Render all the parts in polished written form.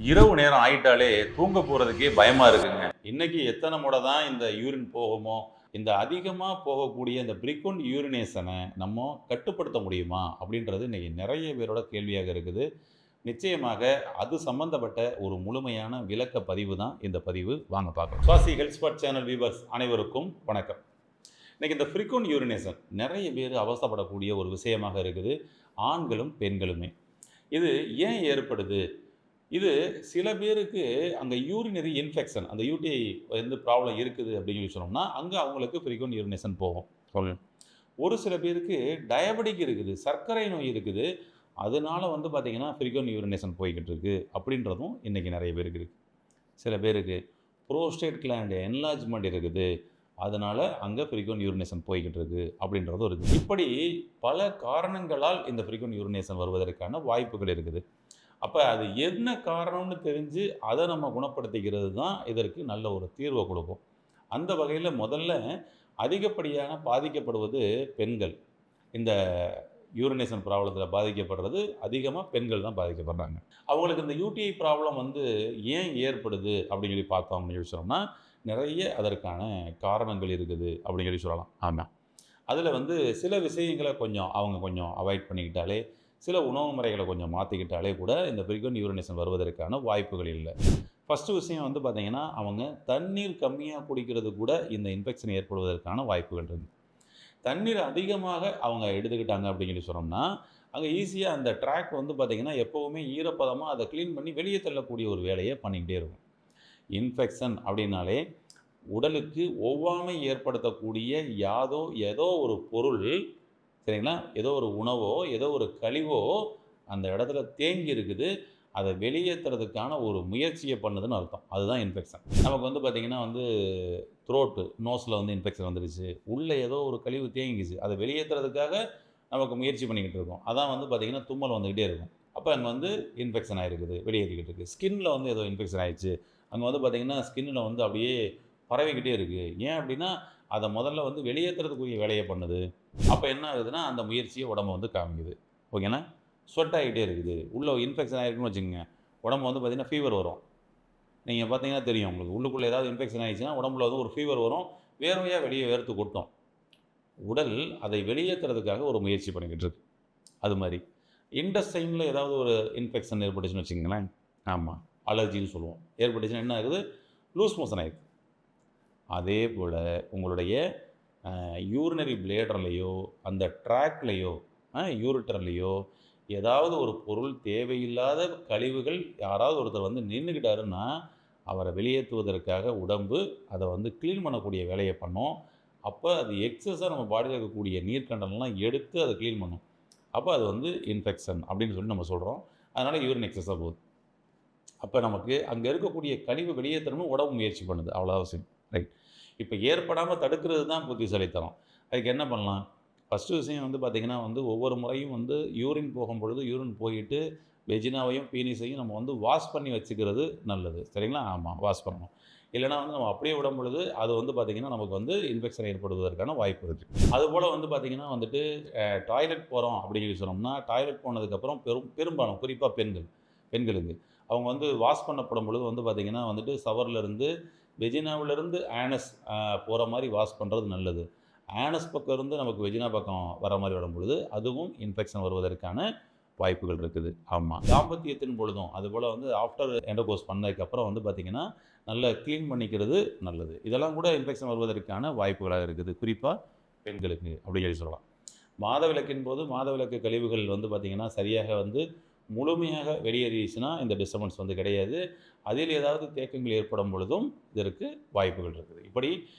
இரவு நேரம் ஆயிட்டாலே தூங்க போறதுக்கே பயமா இருக்குங்க. இன்னைக்கு எத்தன முறை தான் இந்த யூரின் போகுமோ? இந்த அதிகமா போகக்கூடிய இந்த ஃப்ரீக்வென்ட் யூரினேஷன நம்ம கட்டுப்படுத்த முடியுமா? அப்படின்றது இன்னைக்கு நெறைய பேரோட கேள்வியாக இருக்குது. நிச்சயமாக அது சம்பந்தப்பட்ட ஒரு முழுமையான விளக்க பதிவு தான் இந்த பதிவு. வாங்க பார்க்கலாம். சுவாசி ஹெல்த் ஸ்பாட் சேனல் வியூவர்ஸ் அனைவருக்கும் வணக்கம். இன்னைக்கு இந்த ஃப்ரீக்வென்ட் யூரினேஷன் நெறைய பேர் அவஸ்தைப்படக்கூடிய ஒரு விஷயமாக இருக்குது. ஆண்களும், பெண்களுமே. இது ஏன் ஏற்படுது? இது சில பேருக்கு அங்க யூரினரி இன்ஃபெக்ஷன் அந்த யூடிஐ வந்து ப்ராப்ளம் இருக்குது அப்படின்னு சொல்லி சொன்னோம்னா, அங்க அவங்களுக்கு ஃப்ரீக்வென்ட் யூரினேஷன் போகும். சொல்லுங்க. ஒரு சில பேருக்கு டயபெட்டிக் இருக்குது, சர்க்கரை நோய் இருக்குது. அதனால வந்து பார்த்தீங்கன்னா, ஃப்ரீக்வென்ட் யூரினேஷன் போய்க்கிட்டு இருக்கு அப்படின்றதும் இன்னைக்கு நெறைய பேருக்கு இருக்கு. சில பேருக்கு புரோஸ்டேட் கிளாண்ட் என்லார்ஜ்மென்ட் இருக்குது. அதனால அங்க ஃப்ரீக்வென்ட் யூரினேஷன் போய்க்கிட்டு இருக்கு அப்படின்றதும் இருக்குது. இப்படி பல காரணங்களால் இந்த ஃப்ரீக்வென்ட் யூரினேஷன் வருவதற்கான வாய்ப்புகள் இருக்குது. அப்ப அது என்ன காரணம்னு தெரிஞ்சு, அத நம்ம குணப்படுத்திக்கிறது தான் இதற்கு நல்ல ஒரு தீர்வ குடுக்கும். அந்த வகையில முதல்ல அதிகப்படியான பாதிக்கப்படுவது பெண்கள். இந்த யூரினேஷன் ப்ராப்ளத்தில பாதிக்கப்படுறது அதிகமா பெண்கள் தான் பாதிக்கப்படுறாங்க. அவங்களுக்கு இந்த யூடிஐ ப்ராப்ளம் வந்து ஏன் ஏற்படுது அப்படின்னு சொல்லி பார்த்தோம் அப்படின்னு சொல்லி சொன்னோம்னா, நிறைய அதற்கான காரணங்கள் இருக்குது அப்படின்னு சொல்லி சொல்லலாம். ஆமா. அதில வந்து சில விஷயங்கள அவங்க கொஞ்சம் அவாய்ட் பண்ணிக்கிட்டாலே, சில உணவு முறைகளை கொஞ்சம் மாற்றிக்கிட்டாலே கூட இந்த ஃப்ரீக்வென்ட் யூரினேஷன் வருவதற்கான வாய்ப்புகள் இல்லை. ஃபஸ்ட்டு விஷயம் வந்து பார்த்தீங்கன்னா, அவங்க தண்ணீர் கம்மியாக குடிக்கிறது கூட இந்த இன்ஃபெக்ஷன் ஏற்படுவதற்கான வாய்ப்புகள் இருக்குது. தண்ணீர் அதிகமாக அவங்க எடுத்துக்கிட்டாங்க அப்படின்னு சொல்லி சொன்னோம்னா, அங்கே ஈஸியாக அந்த ட்ராக் வந்து பார்த்தீங்கன்னா, எப்போவுமே ஈரப்பதமா அதை கிளீன் பண்ணி வெளியே தள்ளக்கூடிய ஒரு வேலையை பண்ணிக்கிட்டே இருக்கும். இன்ஃபெக்ஷன் அப்படின்னாலே உடலுக்கு ஒவ்வாமை ஏற்படுத்தக்கூடிய ஏதோ ஒரு பொருள், சரிங்களா? ஏதோ ஒரு உணவோ, ஏதோ ஒரு கழிவோ அந்த இடத்துல தேங்கி இருக்குது. அத வெளியேத்துறதுக்கான ஒரு முயற்சிய பண்ணுதுன்னு அர்த்தம். அதுதான் இன்ஃபெக்ஷன். நமக்கு வந்து பார்த்தீங்கன்னா வந்து நோஸ்ல வந்து இன்ஃபெக்ஷன் வந்துருச்சு. உள்ள ஏதோ ஒரு கழிவு தேங்கிக்கிச்சு. அத வெளியேத்துறதுக்காக நமக்கு முயற்சி பண்ணிக்கிட்டு இருக்கோம். அதான் வந்து பார்த்தீங்கன்னா, தும்மல் வந்துகிட்டே இருக்கும். அப்ப அங்க வந்து இன்ஃபெக்ஷன் ஆயிருக்குது. வெளியேறிக்கிட்டு இருக்கு. ஸ்கின்ல வந்து ஏதோ இன்ஃபெக்ஷன் ஆயிருச்சு. அங்க வந்து பார்த்தீங்கன்னா, ஸ்கின்ல வந்து அப்படியே பரவிக்கிட்டே இருக்கு. ஏன் அப்படின்னா, அத முதல்ல வந்து வெளியேத்துறதுக்குரிய வேலைய பண்ணுது. அப்ப என்ன ஆகுதுன்னா, அந்த முயற்சிய உடம்பு வந்து காமிக்குது. ஓகேங்களா? ஸ்வெட் ஆகிட்டே இருக்குது. உள்ள இன்ஃபெக்ஷன் ஆயிருக்குன்னு வச்சுக்கங்க. உடம்பு வந்து பார்த்தீங்கன்னா, ஃபீவர் வரும். நீங்க பார்த்தீங்கன்னா தெரியும் உங்களுக்கு. உள்ளுக்குள்ள ஏதாவது இன்ஃபெக்ஷன் ஆயிடுச்சுன்னா, உடம்புல வந்து ஒரு ஃபீவர் வரும். வேர்வையா வெளிய வேர்த்து கொட்டும். உடல் அதை வெளியேத்துறதுக்காக ஒரு முயற்சி பண்ணிக்கிட்டு இருக்கு. அது மாரி. இன்டெஸ்டைன்ல ஏதாவது ஒரு இன்ஃபெக்ஷன் ஏற்பட்டுச்சுன்னு வச்சுக்கங்களேன். ஆமா. அலர்ஜின்னு சொல்லுவோம். ஏற்பட்டுச்சுன்னா என்ன ஆகுது? லூஸ் மோஷன் ஆயிடுது. அதேபோல உங்களுடைய யூரினரி பிளேடர்லையோ, அந்த ட்ராக்லையோ, யூரிட்டர்லையோ ஏதாவது ஒரு பொருள் தேவையில்லாத கழிவுகள் யாராவது ஒருத்தர் வந்து நின்னுக்கிட்டாருன்னா, அவர வெளியேத்துவதற்காக உடம்பு அத வந்து கிளீன் பண்ணக்கூடிய வேலைய பண்ணும். அப்ப அது எக்ஸஸா நம்ம பாடியில இருக்கக்கூடிய நீர்க்கண்டம்லாம் எடுத்து அத கிளீன் பண்ணும். அப்ப அது வந்து இன்ஃபெக்ஷன் அப்படின்னு சொல்லி நம்ம சொல்றோம். அதனால யூரின் எக்ஸஸா போகுது. அப்ப நமக்கு அங்க இருக்கக்கூடிய கழிவு வெளியேத்தணும்னு உடம்பு முயற்சி பண்ணுது. அவ்வளோ அவசியம். ரைட். இப்ப ஏற்படாம தடுக்கிறது தான் புத்திசாலித்தனம். அதுக்கு என்ன பண்ணலாம்? ஃபர்ஸ்ட்டு விஷயம் வந்து பார்த்தீங்கன்னா வந்து, ஒவ்வொரு முறையும் வந்து யூரின் போகும்பொழுது, யூரின் போயிட்டு வெஜினாவையும், பீனிஸையும் நம்ம வந்து வாஷ் பண்ணி வச்சுக்கிறது நல்லது. சரிங்களா? ஆமா. வாஷ் பண்ணணும். இல்லன்னா வந்து நம்ம அப்படியே விடும் பொழுது, அது வந்து பார்த்தீங்கன்னா, நமக்கு வந்து இன்ஃபெக்ஷன் ஏற்படுவதற்கான வாய்ப்பு இருக்கு. அதுபோல வந்து பார்த்தீங்கன்னா வந்துட்டு, டாய்லெட் போறோம் அப்படின்னு சொல்லி சொன்னோம்னா, டாய்லெட் போனதுக்கப்புறம் பெரும்பாலும் குறிப்பா பெண்களுக்கு அவங்க வந்து வாஷ் பண்ணப்படும் பொழுது வந்து பார்த்தீங்கன்னா வந்துட்டு, ஷவர்லேருந்து வெஜினாவிலிருந்து ஆனஸ் போற மாரி வாஷ் பண்றது நல்லது. ஆனஸ் பக்கம் இருந்து நமக்கு வெஜினா பக்கம் வர மாரி வரும்பொழுது, அதுவும் இன்ஃபெக்ஷன் வருவதற்கான வாய்ப்புகள் இருக்குது. ஆமா. தாம்பத்தியத்தின் பொழுதும், அதுபோல வந்து ஆஃப்டர் இன்டர்கோர்ஸ் பண்ணதுக்கப்புறம் வந்து பார்த்தீங்கன்னா, நல்லா கிளீன் பண்ணிக்கிறது நல்லது. இதெல்லாம் கூட இன்ஃபெக்ஷன் வருவதற்கான வாய்ப்புகளா இருக்குது. குறிப்பா பெண்களுக்கு அப்படின்னு சொல்லி சொல்லலாம். மாதவிலக்கின் போது மாதவிலக்கு கழிவுகள் வந்து பார்த்தீங்கன்னா, சரியாக வந்து முழுமையாக வெளியேறிடுச்சுன்னா, இந்த டிஸ்டர்பன்ஸ் வந்து கிடையாது. அதில் ஏதாவது தேக்கங்கள் ஏற்படும் பொழுதும் இதற்கு வாய்ப்புகள் இருக்குது. இப்படி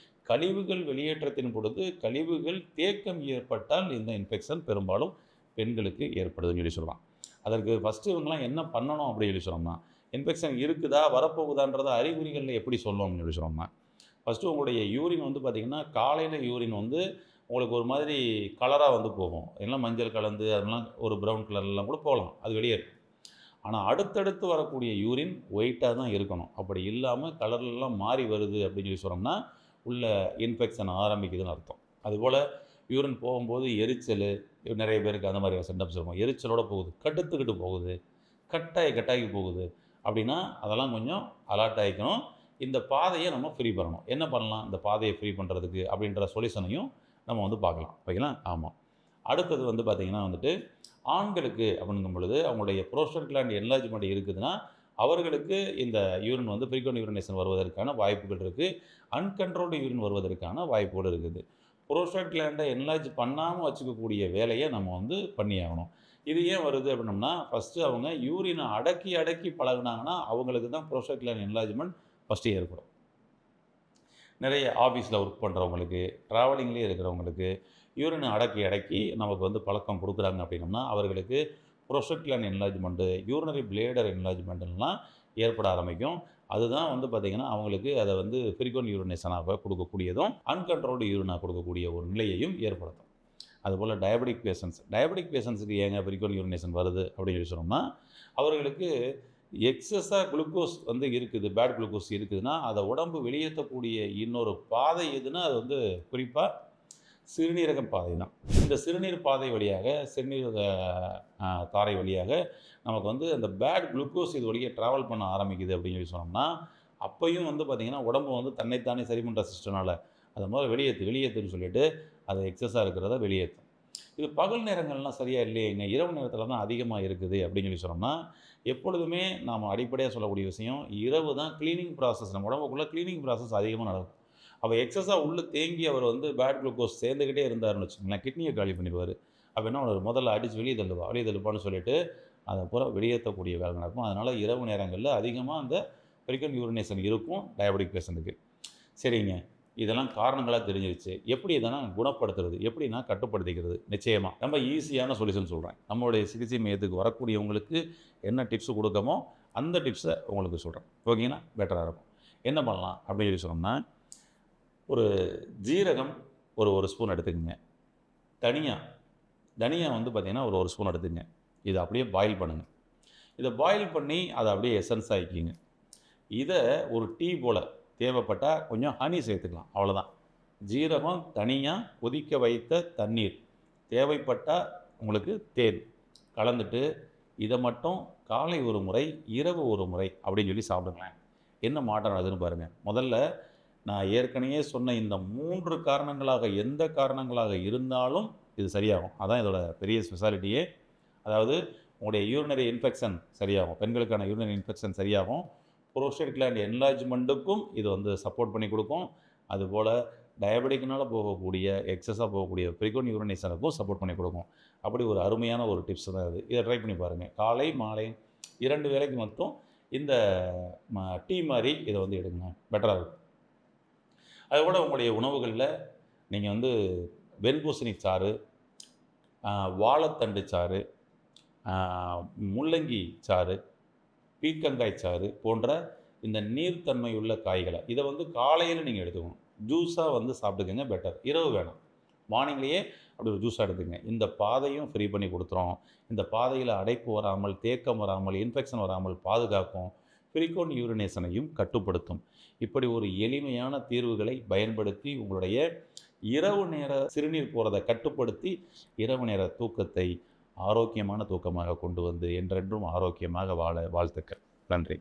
கழிவுகள் வெளியேற்றத்தின் பொழுது, கழிவுகள் தேக்கம் ஏற்பட்டால் இந்த இன்ஃபெக்ஷன் பெரும்பாலும் பெண்களுக்கு ஏற்படுதுன்னு சொல்லி சொல்லலாம். அதற்கு ஃபர்ஸ்ட்டு இவங்கலாம் என்ன பண்ணணும் அப்படின்னு சொல்லி சொன்னோம்னா, இன்ஃபெக்ஷன் இருக்குதா, வரப்போகுதான்றத அறிகுறிகள்ல எப்படி சொல்லணும் அப்படின்னு சொல்லி சொன்னோம்னா, ஃபர்ஸ்ட்டு உங்களுடைய யூரின் வந்து பார்த்தீங்கன்னா, காலையில யூரின் வந்து உங்களுக்கு ஒரு மாதிரி கலரா வந்து போகும். எல்லாம் மஞ்சள் கலந்து அதெல்லாம் ஒரு ப்ரவுன் கலர்லலாம் கூட போகலாம். அது வெளியேறும். ஆனா, அடுத்தடுத்து வரக்கூடிய யூரின் ஒயிட்டா தான் இருக்கணும். அப்படி இல்லாம கலர்லாம் மாறி வருது அப்படின்னு சொல்லி சொன்னோம்னா, உள்ள இன்ஃபெக்ஷன் ஆரம்பிக்குதுன்னு அர்த்தம். அதுபோல யூரின் போகும்போது எரிச்சலு, நிறைய பேருக்கு அந்த மாதிரி சிம்டம்ஸ் இருக்கும். எரிச்சலோட போகுது, கடுத்துக்கிட்டு போகுது, கட்டாயி கட்டாயி போகுது. அப்படின்னா அதெல்லாம் கொஞ்சம் அலர்ட் ஆகிக்கணும். இந்த பாதையை நம்ம ஃப்ரீ பண்ணணும். என்ன பண்ணலாம் இந்த பாதையை ஃப்ரீ பண்ணுறதுக்கு அப்படின்ற சொல்யூஷனையும் நம்ம வந்து பார்க்கலாம். ஓகேங்களா? ஆமாம். அடுத்தது வந்து பார்த்திங்கன்னா வந்துட்டு ஆண்களுக்கு அப்படிங்கும் பொழுது அவங்களுடைய புரோஸ்டேட் கிளாண்ட் என்லார்ஜ்மெண்ட் இருக்குதுன்னா அவர்களுக்கு இந்த யூரின் வந்து ஃப்ரீக்வெண்ட் யூரினேஷன் வருவதற்கான வாய்ப்புகள் இருக்குது. அன்கண்ட்ரோல்டு யூரின் வருவதற்கான வாய்ப்புகள் இருக்குது. புரோஸ்டேட் கிளாண்டை என்லார்ஜ் பண்ணாமல் வச்சுக்கக்கூடிய வேலையை நம்ம வந்து பண்ணியாகணும். இது ஏன் வருது அப்படின்னம்னா ஃபஸ்ட்டு அவங்க யூரினை அடக்கி அடக்கி பழகுனாங்கன்னா அவங்களுக்கு தான் புரோஸ்டேட் கிளாண்ட் என்லார்ஜ்மெண்ட் ஃபஸ்ட்டு ஏற்படும். நிறைய ஆஃபீஸில் ஒர்க் பண்ணுறவங்களுக்கு, ட்ராவலிங்லேயே இருக்கிறவங்களுக்கு யூரினை அடக்கி அடக்கி நமக்கு வந்து பழக்கம் கொடுக்குறாங்க அப்படின்னம்னா அவர்களுக்கு புரோஸ்டேட் கிளாண்ட் என்லார்ஜ்மெண்ட்டு, யூரினரி பிளேடர் என்லார்ஜ்மெண்ட்டுலாம் ஏற்பட ஆரம்பிக்கும். அதுதான் வந்து பார்த்திங்கன்னா அவங்களுக்கு அதை வந்து ஃப்ரீக்வெண்ட் யூரினேஷனாக கொடுக்கக்கூடியதும் அன்கண்ட்ரோல்டு யூரினாக கொடுக்கக்கூடிய ஒரு நிலையையும் ஏற்படுத்தும். அதுபோல் டயபெட்டிக் பேஷண்ட்ஸுக்கு ஏங்க ஃப்ரீக்வெண்ட் யூரினேஷன் வருது அப்படின்னு சொல்லி சொன்னோம்னா அவர்களுக்கு எக்ஸஸாக குளுக்கோஸ் வந்து இருக்குது, பேட் குளுக்கோஸ் இருக்குதுன்னா அதை உடம்பு வெளியேற்றக்கூடிய இன்னொரு பாதை எதுன்னா அது வந்து குறிப்பாக சிறுநீரக பாதை தான். இந்த சிறுநீர் பாதை வழியாக சிறுநீரக தாரை வழியாக நமக்கு வந்து அந்த பேட் குளுக்கோஸ் இது வழியாக ட்ராவல் பண்ண ஆரம்பிக்குது அப்படின்னு சொல்லி சொன்னோம்னா அப்பையும் வந்து பார்த்திங்கன்னா உடம்பு வந்து தன்னைத்தானே சரி பண்ணுற சிஸ்டனால் அதை முதல்ல வெளியேற்றுன்னு சொல்லிவிட்டு அது எக்ஸஸாக இருக்கிறத வெளியேற்றும். இது பகல் நேரங்கள்லாம் சரியாக இல்லையேங்க, இரவு நேரத்தில் தான் அதிகமாக இருக்குது அப்படின்னு சொல்லி சொன்னோம்னா எப்பொழுதுமே நாம் அடிப்படையாக சொல்லக்கூடிய விஷயம் இரவு தான் க்ளீனிங் ப்ராசஸ், நம்ம உடம்புக்குள்ளே க்ளீனிங் ப்ராசஸ் அதிகமாக நடக்கும். அப்போ எக்ஸஸாக உள்ளே தேங்கி அவர் வந்து பேட் குளுக்கோஸ் சேர்ந்துக்கிட்டே இருந்தாருன்னு வச்சுக்கோங்களேன், கிட்னியை காலி பண்ணிடுவார். அப்போ என்ன ஒரு முதல்ல அடித்து வெளியே தள்ளுப்பான்னு சொல்லிட்டு அதை பூரா வெளியேற்றக்கூடிய வேலை நடக்கும். அதனால் இரவு நேரங்களில் அதிகமாக அந்த ஃப்ரீக்வெண்ட் யூரினேஷன் இருக்கும் டயபெட்டிக் பேஷண்ட்டுக்கு. சரிங்க, இதெல்லாம் காரணங்களாக தெரிஞ்சிருச்சு. எப்படி இதெல்லாம் குணப்படுத்துறது, எப்படின்னா கட்டுப்படுத்திக்கிறது? நிச்சயமாக ரொம்ப ஈஸியான சொல்யூஷன் சொல்கிறேன். நம்மளுடைய சிகிச்சை மையத்துக்கு வரக்கூடியவங்களுக்கு என்ன டிப்ஸ் கொடுக்கமோ அந்த டிப்ஸை உங்களுக்கு சொல்கிறேன். ஓகேங்களா? பெட்டராக இருக்கும். என்ன பண்ணலாம் அப்படின்னு சொல்லி சொன்னோம்னா ஒரு ஜீரகம் ஒரு ஸ்பூன் எடுத்துக்கோங்க. தனியா வந்து பார்த்திங்கன்னா ஒரு ஸ்பூன் எடுத்துக்கங்க. இதை அப்படியே பாயில் பண்ணுங்கள். இதை பாயில் பண்ணி அதை அப்படியே எசன்ஸ் ஆக்கிங்க. இதை ஒரு டீ போல் தேவைப்பட்டால் கொஞ்சம் ஹனி சேர்த்துக்கலாம், அவ்வளோதான். ஜீரகம் தனியாக கொதிக்க வைத்த தண்ணீர், தேவைப்பட்டால் உங்களுக்கு தேன் கலந்துட்டு இதை மட்டும் காலை ஒரு முறை இரவு ஒரு முறை அப்படின்னு சொல்லி சாப்பிடுங்களேன். என்ன மாற்றம் ஆகுதுன்னு பாருங்கள். முதல்ல நான் ஏற்கனவே சொன்ன இந்த 3 காரணங்களாக எந்த காரணங்களாக இருந்தாலும் இது சரியாகும். அதான் இதோட பெரிய ஸ்பெஷாலிட்டியே. அதாவது உங்களுடைய யூரினரி இன்ஃபெக்ஷன் சரியாகும், பெண்களுக்கான யூரினரி இன்ஃபெக்ஷன் சரியாகும், புரோஸ்டேட் கிளாண்ட் என்லார்ஜ்மெண்ட்டுக்கும் இது வந்து சப்போர்ட் பண்ணி கொடுக்கும். அதுபோல் டயபெட்டிக்னால் போகக்கூடிய எக்ஸஸாக போகக்கூடிய ஃப்ரீக்வெண்ட் யூரினேஷனுக்கும் சப்போர்ட் பண்ணி கொடுக்கும். அப்படி ஒரு அருமையான ஒரு டிப்ஸ் தான் இது. இதை ட்ரை பண்ணி பாருங்கள். காலை மாலை 2 வேளைக்கு மட்டும் இந்த டீ மாதிரி இதை வந்து எடுங்க, பெட்டராக இருக்கும். அதுபோல் உங்களுடைய உணவுகளில் நீங்கள் வந்து வெண்பூசணி சாறு, வாழைத்தண்டு சாறு, முள்ளங்கி சாறு, பீர்க்கங்காய் சாறு போன்ற இந்த நீர்த்தன்மையுள்ள காய்களை இதை வந்து காலையில் நீங்கள் எடுத்துக்கணும். ஜூஸாக வந்து சாப்பிட்டுக்கங்க, பெட்டர். இரவு வேணாம், மார்னிங்லேயே அப்படி ஒரு ஜூஸாக எடுத்துங்க. இந்த பாதையும் ஃப்ரீ பண்ணி கொடுத்துரும். இந்த பாதையில் அடைப்பு வராமல், தேக்கம் வராமல், இன்ஃபெக்ஷன் வராமல் பாதுகாக்கும். ஃப்ரீக்வெண்ட் யூரினேஷனையும் கட்டுப்படுத்தும். இப்படி ஒரு எளிமையான தீர்வுகளை பயன்படுத்தி உங்களுடைய இரவு நேர சிறுநீர் போகிறதை கட்டுப்படுத்தி இரவு நேர தூக்கத்தை ஆரோக்கியமான தூக்கமாக கொண்டு வந்து என்றென்றும் ஆரோக்கியமாக வாழ வாழ்த்துக்கள். நன்றி.